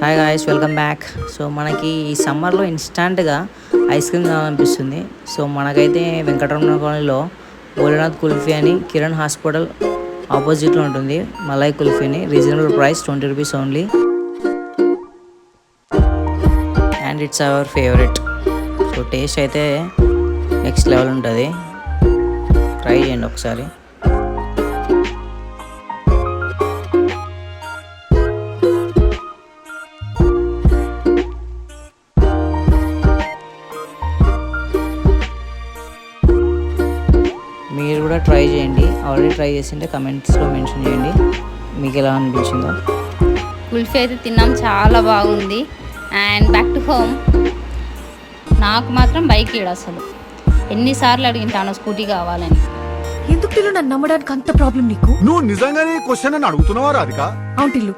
Hi guys, welcome back. So మనకి ఈ సమ్మర్లో ఇన్స్టాంట్గా ఐస్ క్రీమ్ కావాలనిపిస్తుంది. సో మనకైతే వెంకటరమణ కాలనీలో భోలేనాథ్ కుల్ఫీ అని కిరణ్ హాస్పిటల్ ఆపోజిట్లో ఉంటుంది. మలై కుల్ఫీని reasonable price 20 rupees only, and it's our favourite. So taste అయితే నెక్స్ట్ లెవెల్ ఉంటుంది, ట్రై చేయండి ఒకసారి. మీరు కూడా ట్రై చేయండి. ఆల్రెడీ ట్రై చేసింటే కమెంట్స్లో మెన్షన్ చేయండి మీకు ఎలా అనిపించిందో. కుల్ఫీ అయితే తిన్నాం, చాలా బాగుంది. And back to home. నాకు మాత్రం బైక్ ఇవ్వడు అసలు. ఎన్నిసార్లు అడిగింటాను స్కూటీ కావాలని. ఎందుకు నన్ను నమ్మడానికి అంత ప్రాబ్లం నీకు? నువ్వు నిజంగానే క్వశ్చన్ అని అడుగుతున్నావా రాధిక? అవును టిల్లు,